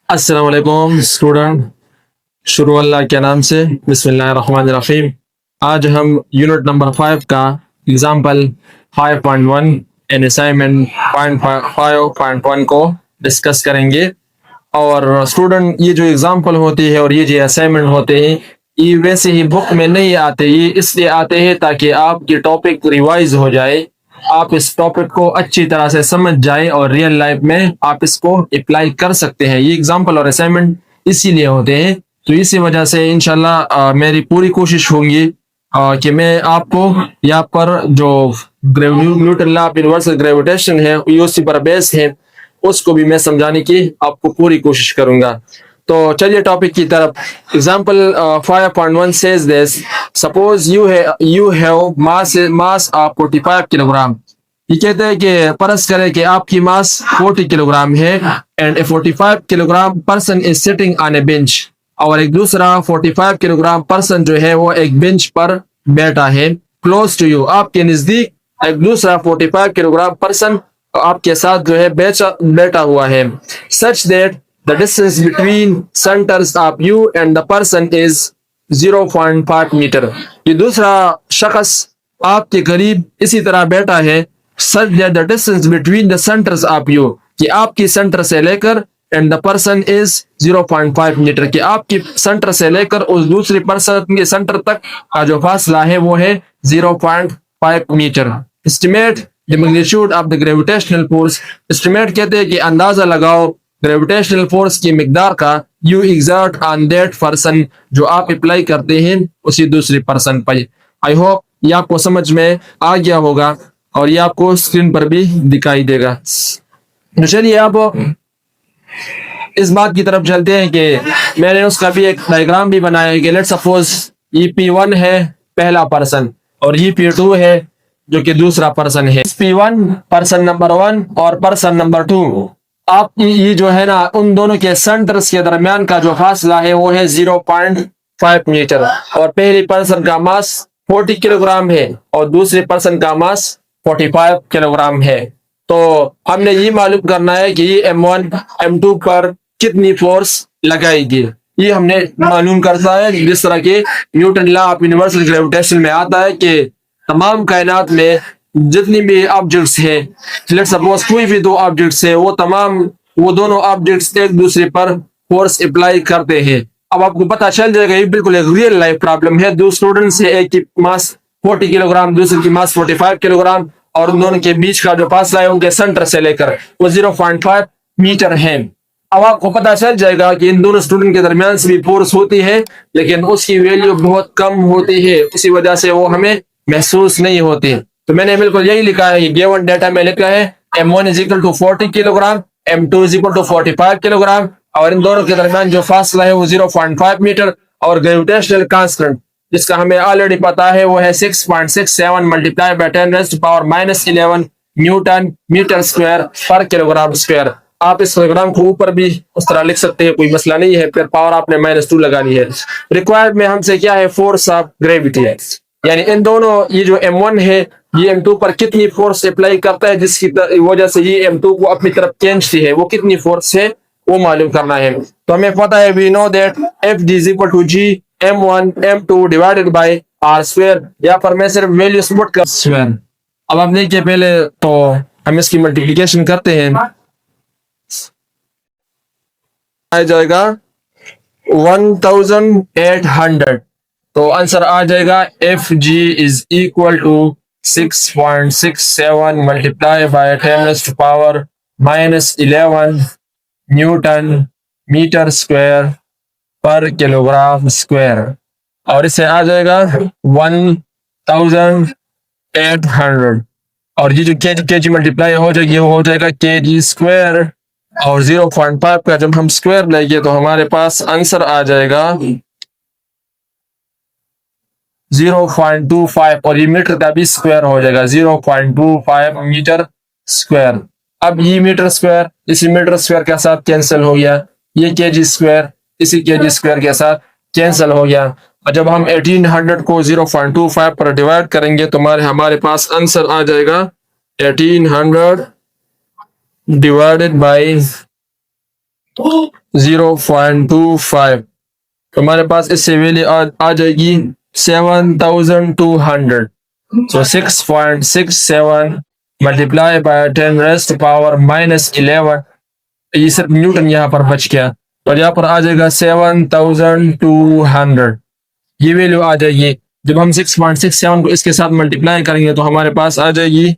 अस्सलाम वालेकुम स्टूडेंट। शुरू अल्लाह के नाम से, बिस्मिल्लाहिर्रहमानिर्रहीम। आज हम यूनिट नंबर 5 का एग्जाम्पल 5.1 एंड असाइनमेंट 5.1 को डिस्कस करेंगे। और स्टूडेंट, ये जो एग्जाम्पल होती है और ये जो असाइनमेंट होते हैं, ये वैसे ही बुक में नहीं आते, ये इसलिए आते हैं ताकि आपकी टॉपिक रिवाइज हो जाए, आप इस टॉपिक को अच्छी तरह से समझ जाए और रियल लाइफ में आप इसको अप्लाई कर सकते हैं। ये एग्जाम्पल और असाइनमेंट इसीलिए होते हैं। तो इसी वजह से इंशाल्लाह मेरी पूरी कोशिश होगी कि मैं आपको यहाँ पर जो Newton law of universal gravitation है, ये उसी पर बेस है, उसको भी मैं समझाने की आपको पूरी कोशिश करूंगा। तो चलिए टॉपिक की तरफ। Example 5.1 says this, suppose you have mass of 45 kilogram. ये कहते हैं कि फर्ज करें कि आपकी मास 40 किलोग्राम है and A 45 kilogram person is sitting on A bench. और एक दूसरा 45 किलोग्राम पर्सन जो है वो एक बेंच पर बैठा है, क्लोज टू यू, आपके नजदीक एक दूसरा 45 किलोग्राम पर्सन आपके साथ जो है बैठा हुआ है। Such that the distance between centres of you and the person is 0.5 metre. ये दूसरा शख्स आपके करीब इसी तरह बैठा है। Such that the distance between the centres of you, कि आपकी सेंटर से लेकर and the person is 0.5 metre, कि आपकी सेंटर से लेकर उस दूसरी पर्सन के सेंटर तक का जो फासला है वो है 0.5 metre. Estimate the magnitude of the gravitational force. Estimate कहते हैं कि अंदाजा लगाओ ग्रेविटेशनल फोर्स की मिकदार का, you exert on that person, जो आप अप्लाई करते हैं उसी दूसरी पर्सन पर। आई होप ये आपको समझ में आ गया होगा और ये आपको स्क्रीन पर भी दिखाई देगा। तो चलिए अब इस बात की तरफ चलते हैं कि मैंने उसका भी एक डायग्राम भी बनाया है कि लेट्स सपोज EP1 है पहला पर्सन और EP2 है जो कि दूसरा पर्सन है। P1 पर्सन नंबर 1 और पर्सन नंबर 2, आप ये जो है ना, उन दोनों के सेंटर्स के दरमियान का जो फासला है वो है 0.5 मीटर। और पहली पर्सन का मास 40 किलोग्राम है और दूसरे पर्सन का मास 45 किलोग्राम है। तो हमने ये मालूम करना है कि ये M1 M2 पर कितनी फोर्स लगाएगी, ये हमने मालूम करना है। जिस तरह के Newton law of universal gravitation में आता है कि तमाम कायनात में जितनी भी ऑब्जेक्ट्स है, लेट्स सपोज कोई भी दो ऑब्जेक्ट्स है, वो दोनों ऑब्जेक्ट्स एक दूसरे पर फोर्स अप्लाई करते हैं। अब आपको पता चल जाएगा ये बिल्कुल एक रियल लाइफ प्रॉब्लम है। दो स्टूडेंट्स है, एक की मास 40 किलोग्राम, दूसरे की मास 45 किलोग्राम, और उन दोनों के बीच का जो फासला है उनके सेंटर से लेकर वो 0.5 मीटर है। अब आपको पता चल जाएगा कि इन दोनों स्टूडेंट के दरमियान से भी फोर्स होती है, लेकिन उसकी वैल्यू बहुत कम होती है, उसी वजह से वो हमें महसूस नहीं होती। तो मैंने बिल्कुल यही लिखा है, गिवन डेटा में लिखा है M1 is equal to 40 kilogram, M2 is equal to 45 kilogram, और इन दोनों के दरमियान जो फासला है वो 0.5 मीटर। और ग्रेविटेशनल कांस्टेंट जिसका हमें ऑलरेडी पता है वो है 6.67 multiply by 10⁻⁻11 newton metre square पर किलोग्राम स्क्वायर। आप इस किलोग्राम को ऊपर भी उस तरह लिख सकते हैं, कोई मसला नहीं है, फिर पावर आपने -2 लगानी है। रिक्वायर्ड में हमसे क्या है, फोर्स ऑफ ग्रेविटी है, यानी इन दोनों, ये जो M1 है ये M2 पर कितनी फोर्स अप्लाई करता है जिसकी वजह से ये M2 को अपनी तरफ खींचती है, वो कितनी फोर्स है वो मालूम करना है। तो हमें पता है, we know that F is equal to G M1 M2 divided by R square. यहाँ पर मैं सिर्फ वैल्यू पुट कर स्क्वायर। अब आप देखिए, पहले तो हम इसकी मल्टीप्लिकेशन करते हैं, आ जाएगा 1800। तो आंसर आ जाएगा FG is equal to 6.67 multiply by 10⁻⁻11 newton metre square पर किलोग्राम स्क्वायर, और इससे आ जाएगा 1800। और ये जो केजी मल्टीप्लाई हो जाएगी वो हो जाएगा kg स्क्वायर, और 0.5 का जब हम स्क्वायर लेंगे तो हमारे पास आंसर आ जाएगा 0.25, और ये मीटर का भी स्क्वायर हो जाएगा 0.25 मीटर स्क्वायर। अब ये मीटर स्क्वायर इसी मीटर स्क्वायर के साथ कैंसिल हो गया, ये केजी स्क्वायर इसी केजी स्क्वायर के साथ कैंसिल हो गया। और जब हम 1800 को 0.25 पर डिवाइड करेंगे तो हमारे पास आंसर आ जाएगा 1800 डिवाइडेड बाय 0.25। तो हमारे पास इससे वैल्यू आ जाएगी 7200। So 6.67 multiply by 10 rest power -11। ये सिर्फ न्यूटन यहाँ पर बच गया, और यहाँ पर आ जाएगा 7200। ये वैल्यू आ जाएगी। जब हम 6.67 को इसके साथ मल्टीप्लाई करेंगे तो हमारे पास आ जाएगी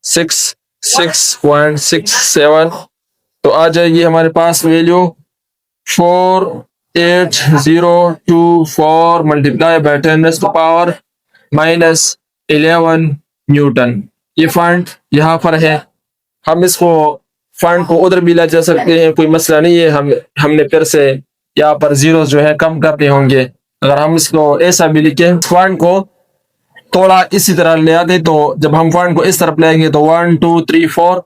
6.67। तो आ जाएगी हमारे पास value 48024 multiply by 10 raised to power -11 newton. ये पॉइंट यहाँ पर है। हम इसको पॉइंट को उधर भी ला जा सकते हैं, कोई मसला नहीं है। हमने फिर से यहाँ पर जीरो जो है कम करने होंगे। अगर हम इसको ऐसा भी लिखे, पॉइंट को थोड़ा इसी तरह ले आते, तो जब हम पॉइंट को इस तरफ लाएंगे तो 1 2 3 4,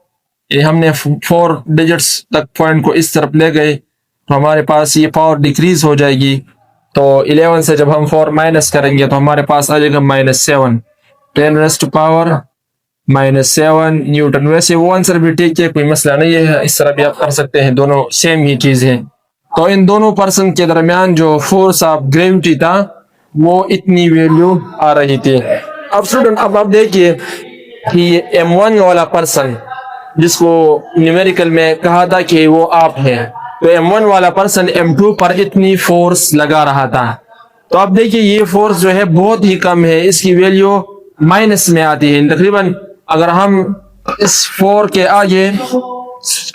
ये हमने 4 डिजिट्स तक पॉइंट को इस तरफ ले गए, तो हमारे पास ये पावर डिक्रीज हो जाएगी। तो 11 से जब हम 4 माइनस करेंगे तो हमारे पास आ जाएगा -7, 10 रेज़्ड टू पावर -7 न्यूटन। वैसे वो आंसर भी ठीक है, कोई मसला नहीं है, इस तरह भी आप कर सकते हैं, दोनों सेम ही चीज है। तो इन दोनों पर्सन के दरमियान जो फोर्स ऑफ ग्रेविटी था वो इतनी वैल्यू आ रही थी। अब स्टूडेंट, अब आप देखिए कि M1 वाला पर्सन जिसको न्यूमेरिकल में कहा था कि वो आप है, तो M1 वाला पर्सन M2 पर इतनी फोर्स लगा रहा था। तो आप देखिए ये फोर्स जो है बहुत ही कम है, इसकी वैल्यू माइनस में आती है तकरीबन। अगर हम इस 4 के आगे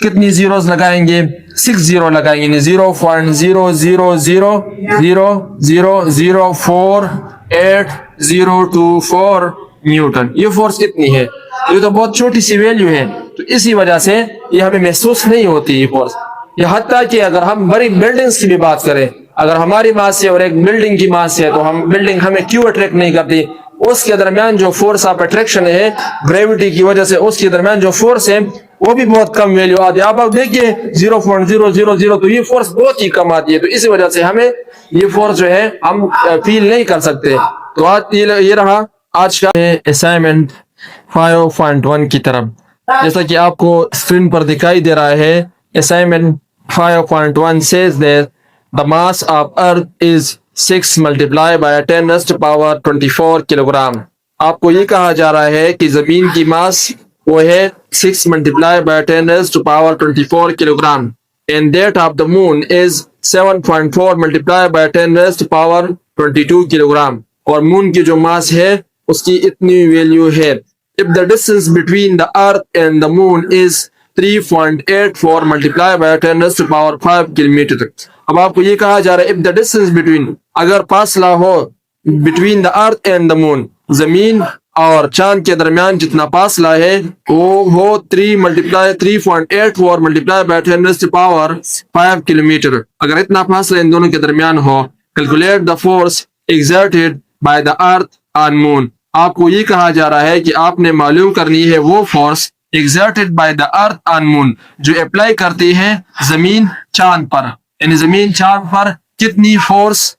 कितनी जीरोस लगाएंगे, 6 जीरो लगाएंगे, 0.000004804 न्यूटन। ये फोर्स इतनी है, ये तो बहुत छोटी सी वैल्यू है, तो इसी वजह से ये हमें महसूस नहीं होती ये फोर्स। ये हत्ता कि अगर हम बड़ी बिल्डिंग्स की भी बात करें, अगर हमारी मास है और एक बिल्डिंग की मास है, तो हम बिल्डिंग हमें क्यों अट्रैक्ट नहीं करती, उसके दरमियान जो फोर्स ऑफ अट्रैक्शन है ग्रेविटी की वजह से, उसके दरमियान जो फोर्स है वो भी बहुत कम वैल्यू आती है। आप देखिए 0.000, तो ये फोर्स बहुत ही कम आती है, तो इसी वजह से हमें ये फोर्स जो है हम फील नहीं कर सकते। तो आज ये रहा आज का असाइनमेंट 5.1 की तरफ। जैसा कि आपको स्क्रीन पर दिखाई दे रहा है, assignment 5.1 says that the mass of earth is 6 multiplied by 10 raised to power 24 kilogram. आपको ये कहा जा रहा है कि जमीन की मास वो है 6 multiplied by 10 raised to power 24 kilogram, and that of the moon is 7.4 multiplied by 10 raised to power 22 kilogram, और मून की जो मास है उसकी इतनी वैल्यू है। If the distance between the earth and the moon is 3.84 multiplied by 10 raised to power 5 kilometre. अब आपको ये कहा जा रहा है if the distance between, अगर फासला हो between the earth and the moon, जमीन और चांद के दरमियान जितना फासला है वो हो 3.84 multiplied by 10 raised to power 5 kilometre. अगर इतना फासला इन दोनों के दरमियान हो, calculate the force exerted by the earth on moon। आपको ये कहा जा रहा है कि आपने मालूम करनी है वो force exerted by the earth on moon जो अप्लाई करती है जमीन चांद पर, यानी जमीन चांद पर कितनी फोर्स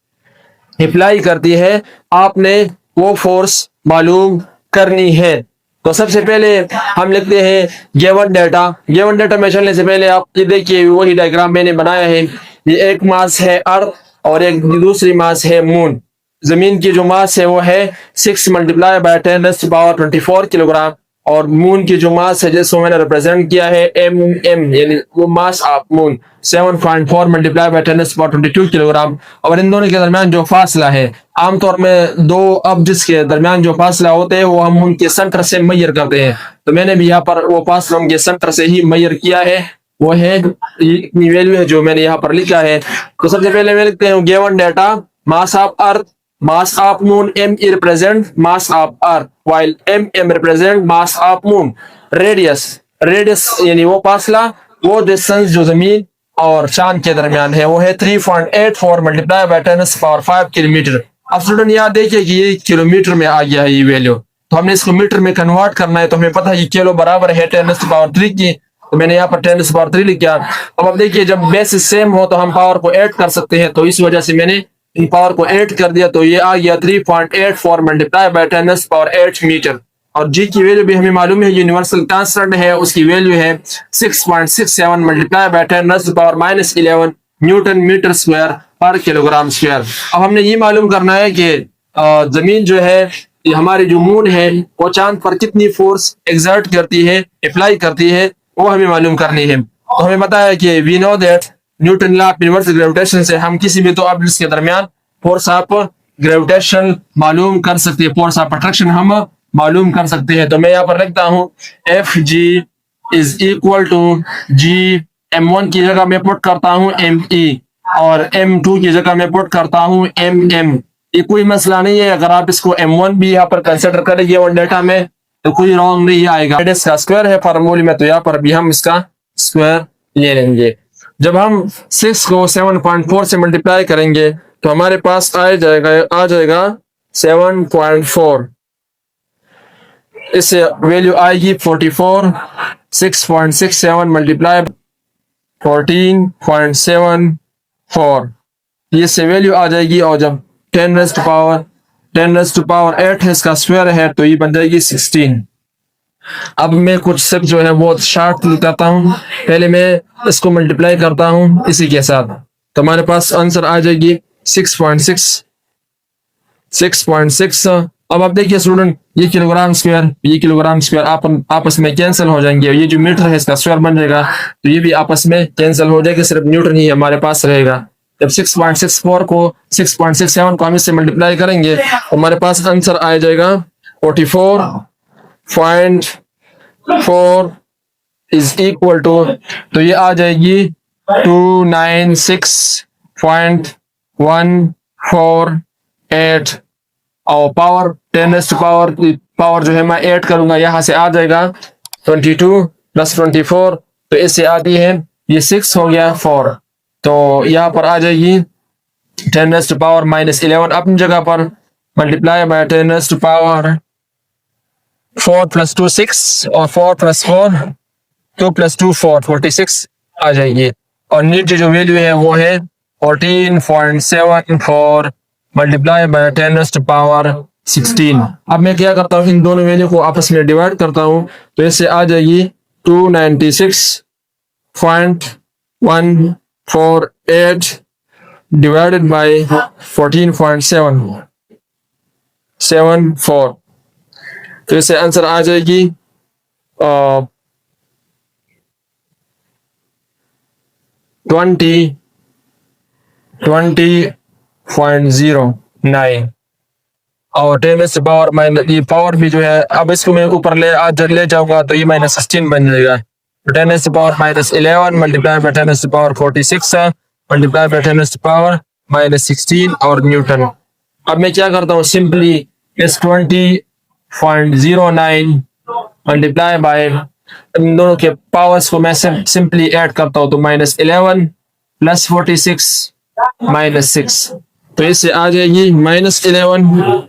अप्लाई करती है, आपने वो फोर्स मालूम करनी है। तो सबसे पहले हम लिखते हैं गिवन डेटा। गिवन डेटा में चलने से पहले आप ये देखिए वही डायग्राम मैंने बनाया है। ये एक मास है अर्थ और एक दूसरी मास है मून। जमीन की जो मास है वो है 6 multiplied by 10 raised to power 24 kilogram, और मून की जो मास है जिसको मैंने रिप्रेजेंट किया है mm, यानी वो mass of moon 7.4 multiplied by 10 raised to power 22 kilogram. और इन दोनों के दरमियान जो फासला है, आमतौर में दो ऑब्जेक्ट्स के दरमियान जो फासला होते हैं वो हम उनके सेंटर से मेजर करते हैं। तो मैंने भी यहाँ पर वो फासला उनके सेंटर से ही मेजर किया है, वो है इतनी वैल्यू है जो मैंने यहाँ पर लिखा है। तो सबसे पहले मैं लिखते हैं given data, mass of earth, mass of moon m represent mass of earth while mm represent mass of moon। radius यानी वो फासला, वो डिस्टेंस जो जमीन और चांद के दरमियान है वो है 3.84 multiplied by 10 raised to power 5 kilometre. अब स्टूडेंट यहाँ देखिए कि ये किलोमीटर में आ गया है ये वैल्यू, तो हमने इसको मीटर में कन्वर्ट करना है। तो हमें पता है कि किलो बराबर है 10 raised to power 3 की, तो मैंने यहाँ पर 10 raised to power 3 लिखा। अब देखिए जब बेसिस सेम हो तो हम पावर को ऐड कर सकते हैं, तो इस वजह से मैंने इन पावर को ऐड कर दिया, तो ये आ गया 3.84 multiplied by 10 raised to power 8 metre. और जी की वैल्यू भी हमें मालूम है, यूनिवर्सल कांस्टेंट है, उसकी वैल्यू है 6.67 multiply by 10⁻11 newton metre square पर किलोग्राम स्क्वायर। अब हमने ये मालूम करना है कि जमीन जो है, ये हमारी जो मून है, वो चांद पर कितनी फोर्स एग्जर्ट करती है, अप्लाई करती है, वो हमें मालूम करनी है। तो हमें पता है कि we know that Newton law of universal gravitation से हम किसी भी दो ऑब्जेक्ट्स के दरमियान फोर्स ऑफ ग्रेविटेशन मालूम कर सकते हैं, फोर्स ऑफ अट्रैक्शन हम मालूम कर सकते हैं। तो मैं यहाँ पर लिखता हूँ F G is equal to G, m1 की जगह मैं पुट करता हूँ me, और m2 की जगह मैं पुट करता हूँ mm। ये कोई मसला नहीं है, अगर आप इसको m1 भी यहाँ पर कंसिडर करेंगे वन डेटा में तो कोई रॉन्ग नहीं आएगा। इसका स्क्वायर है फार्मूले में, तो यहाँ पर भी हम इसका स्क्वायर ले लेंगे। जब हम 6 को 7.4 से मल्टीप्लाई करेंगे तो हमारे पास आ जाएगा 7.4। इससे वैल्यू आएगी 44। 6.67 मल्टीप्लाई 14.74, ये से वैल्यू आ जाएगी। और जब 10 रेज़ टू पावर 8 है, इसका स्क्वायर है, तो ये बन जाएगी 16। अब मैं कुछ स्टेप जो है वो शार्ट करता हूँ। पहले मैं इसको मल्टीप्लाई करता हूँ इसी के साथ, तो हमारे पास आंसर आ जाएगी 6.6। अब आप देखिए स्टूडेंट, ये किलोग्राम स्क्वायर आपस में कैंसिल हो जाएंगे। ये जो मीटर है इसका स्क्वायर बन जाएगा, तो ये भी आपस में कैंसिल हो जाएगा, सिर्फ न्यूटन ही हमारे पास रहेगा। जब 6.64 को 6.67 को हम इससे मल्टीप्लाई करेंगे तो हमारे पास आंसर आ जाएगा 44.4 इज इक्वल टू, तो ये आ जाएगी 296.148, और पावर 10 रेज़ टू पावर जो है मैं ऐड करूंगा, यहाँ से आ जाएगा 22 प्लस 24, तो इससे आती है ये 6 हो गया 4, तो यहाँ पर आ जाएगी 10 रेज़ टू पावर -11 अपनी जगह पर, multiply by 10 raise to power 4 + 2 6, और 4 + 4 2 + 2 4 46 आ जाएगी। और नीचे जो वैल्यू है वो है 14.74 multiply by 10 raise to power 16। अब मैं क्या करता हूँ, इन दोनों वैल्यू को आपस में डिवाइड करता हूँ, तो इससे आ जाएगी 296.148 डिवाइडेड बाय 14.74, तो इससे आंसर आ जाएगी 20.09, और 10 रेज़ टू पावर माइनस ये पावर भी जो है, अब इसको मैं ऊपर ले जाऊंगा तो ये -16 बन जाएगा। तो 10 raise to power -11 multiply by 10 raise to power 46 multiply by 10 raise to power -16 और न्यूटन। अब मैं क्या करता हूँ, सिंपली इस 20.09 मल्टीप्लाई बाय इन दोनों के पावर्स को मैं सिंपली ऐड करता हूँ, तो -11 प्लस 46 -6, तो इससे आ जाएगी -11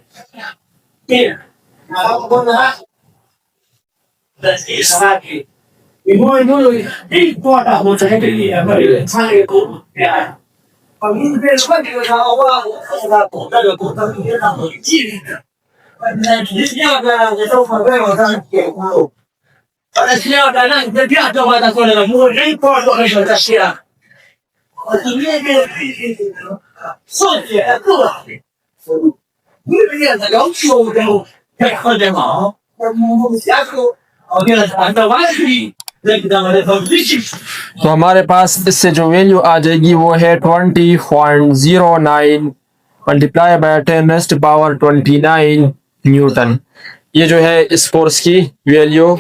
तो हमारे पास इससे जो वैल्यू आ जाएगी वो है 20.09 multiply by 10 raise to power 29 newton. ये जो है इस फोर्स की वैल्यू